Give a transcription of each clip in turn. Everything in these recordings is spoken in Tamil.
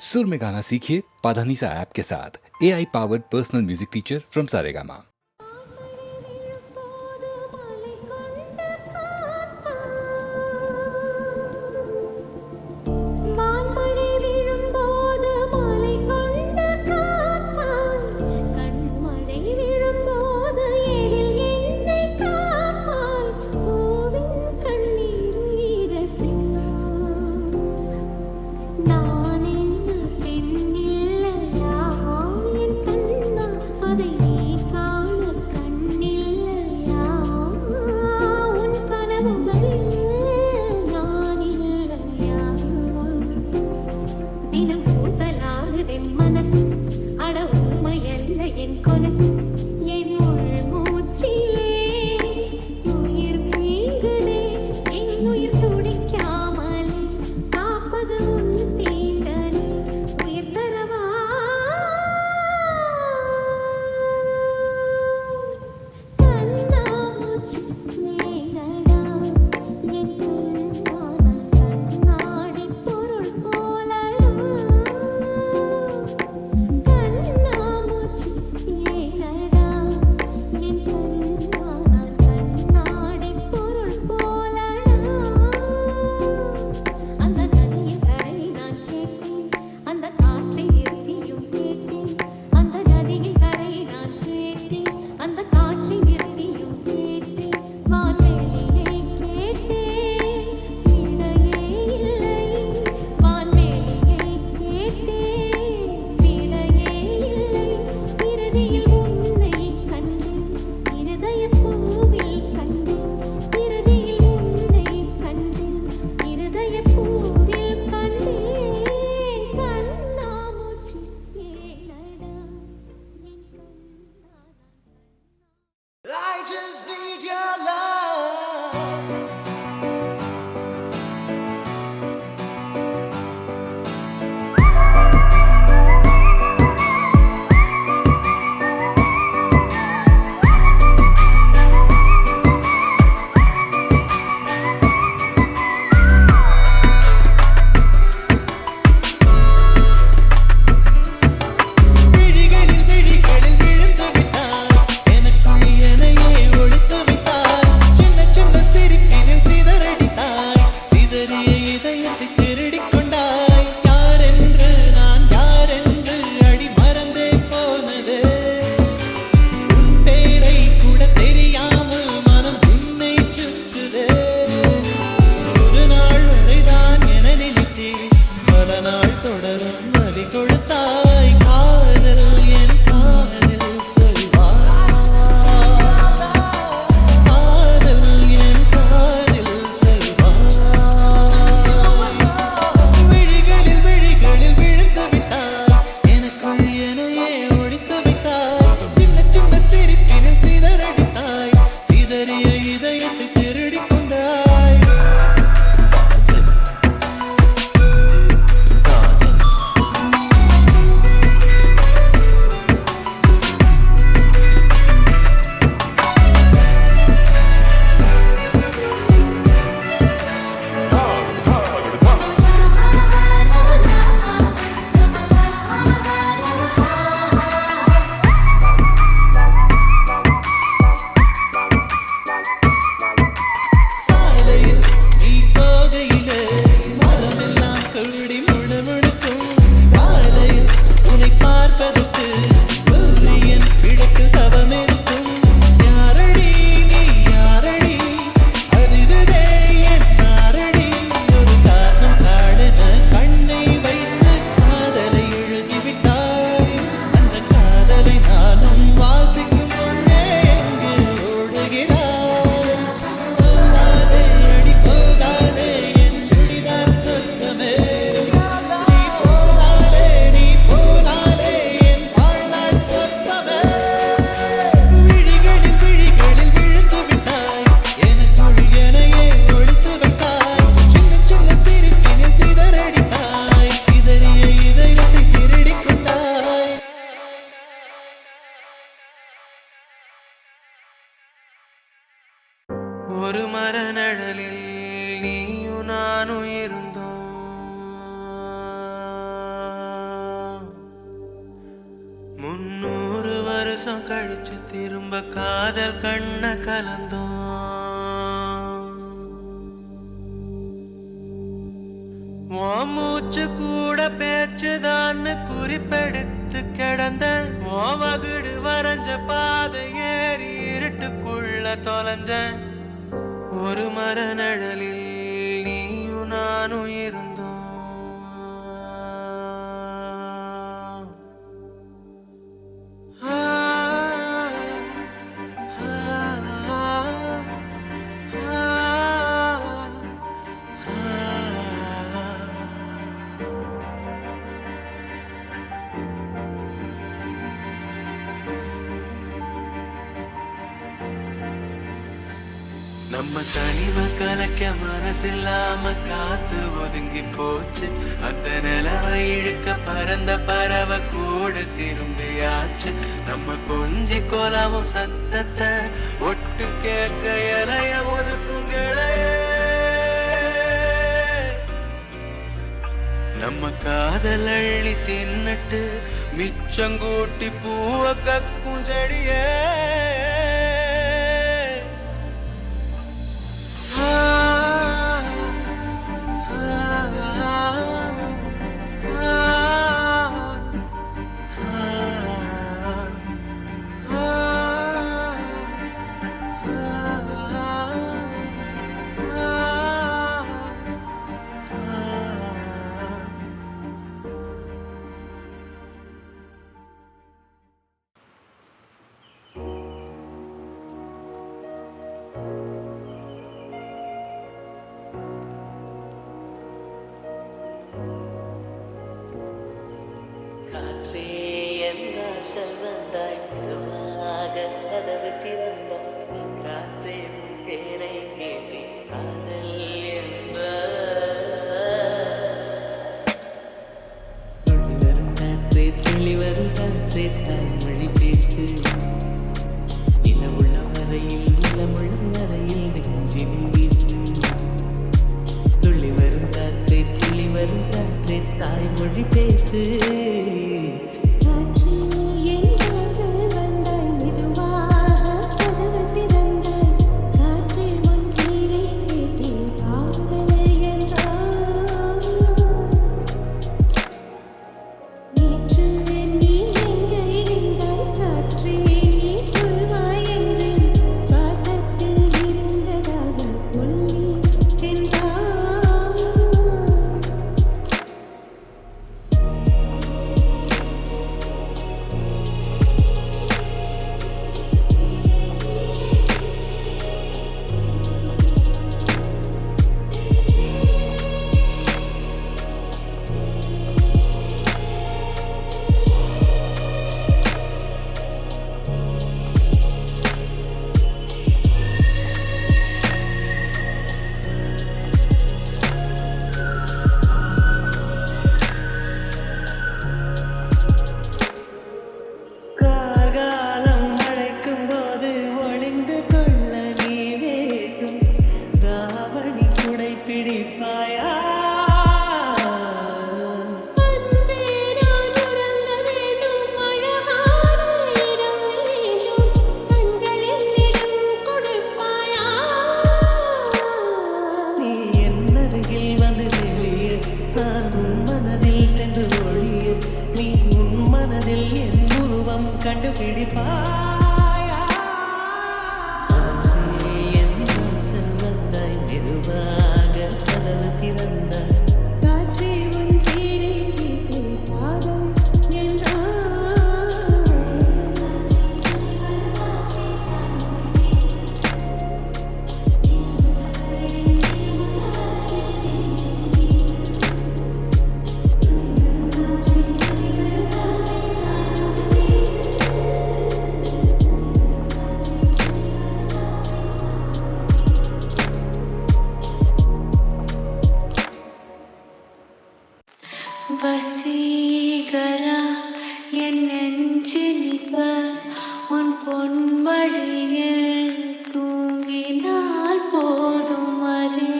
सुर में गाना सीखिए पाधानीसा ऐप के साथ। AI powered personal music teacher from Saregama. வருஷம் கழிச்சு திரும்ப காதல் கண்ண கலந்தோம். மூச்சு கூட பேச்சுதான்னு குறிப்பெடுத்து கிடந்த வகுடு வரைஞ்ச பாதை ஏறி இருட்டுக்குள்ள தொலைஞ்ச ஒரு மர நிழலில் நீயும் நானும் இருந்தோம். நம்ம தனிமை கலக்க மனசில்லாம காத்து ஒதுங்கி போச்சு. அந்த நிலவை இழுக்க பறந்த பறவை கூட திரும்பியாச்சு. நம்ம கொஞ்சி கொலவும் சத்தத்தை ஒட்டு கேட்க இலைய ஒதுக்கும் கிளைய. நம்ம காதல் அள்ளி தின்னுட்டு மிச்சங்கூட்டி பூவ கக்கும் செடியே. காற்றே என் வாசல் வந்தாய், மெதுவாக கதவு திறந்தாய். காற்றே உன் பேரை கேட்டேன், காதல் துள்ளி வரும் காற்றே, துள்ளி வரும் காற்றே, தாய்மொழி பேசு. நிலமுள்ள வரையில், நிலமுள்ள வரையில் நெஞ்சில் வீசு. துள்ளி வரும் காற்றே, துள்ளி வரும் காற்றே, தாய்மொழி பேசு. வசீகரா என் நெஞ்சினிப்ப உன் பொன்மழையில் தூங்கினால் போதும் அரே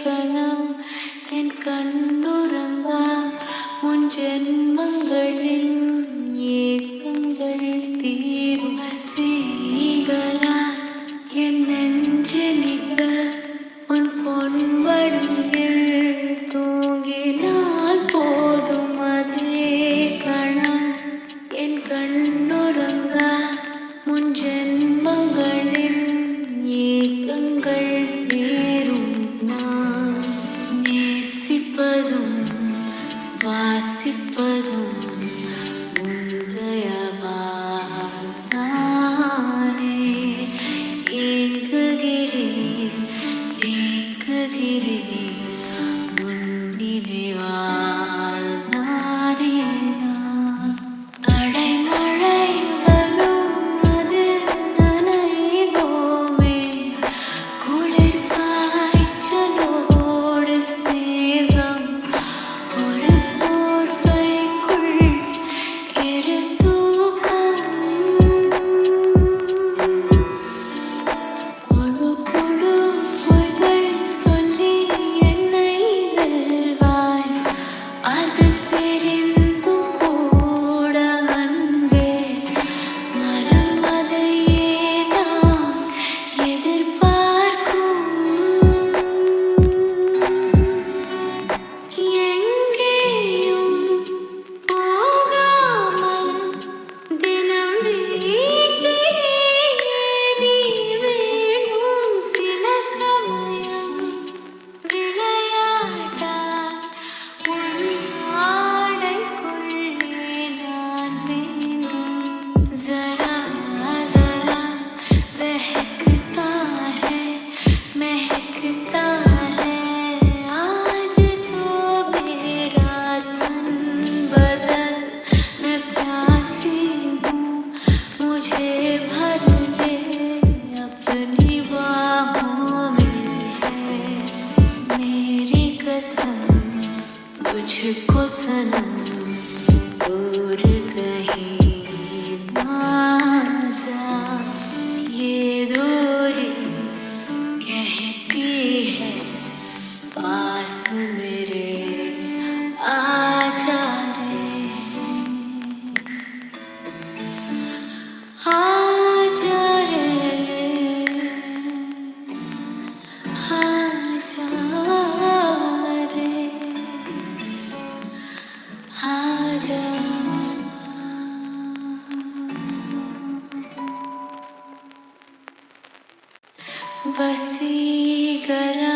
கணம் என் கண்ணுறங்கா உன் ஜென்மங்களின் ஏக்கங்கள் தீரும் வசீகரா என் நெஞ்சு நிற்க உன் பொன்வழியில் தூங்கினால் போதும் அதே கணம் என் கண்ணுறங்கா முன் ஜென்மங்களின் ஏக்கங்கள் தீரும் நான் நேசிப்பதும் சுவாசிப்பதும் உந்தயவால் நானே ஏங்குகிறேன் தேங்குகிறேன் உன் நினைவால் நானே நான் அடைமழை வரும் அதில் நனைவோமே குளிர் காய்ச்சலோடு சிநேகம் ஒரு போர்வைக்குள் இரு தூக்கம் கொடு கொடு பொய்கள் சொல்லி என்னை வெல்வாய் அது தெரிந்தும் கூட அன்பே மறப்பதையே நான் எதிர்பார்க்கும் எங்கேயும் போகாமல் தினம் வீட்டிலேயே நீ வேணும் சில சமயம் விளையாட்டாய் உன் ஆடைக்குள்ளே நான் வேண்டும் जरा जरा बहकता है महकता है आज तो मेरा तन बदन मैं प्यासी हूँ मुझे भर ले अपनी बाहों में है मेरी कसम तुझको सनम दूर कहीं ना जा ये दूरी कहती है पास मेरे आजा रे आजा रे आजा रे आजा वसीकरा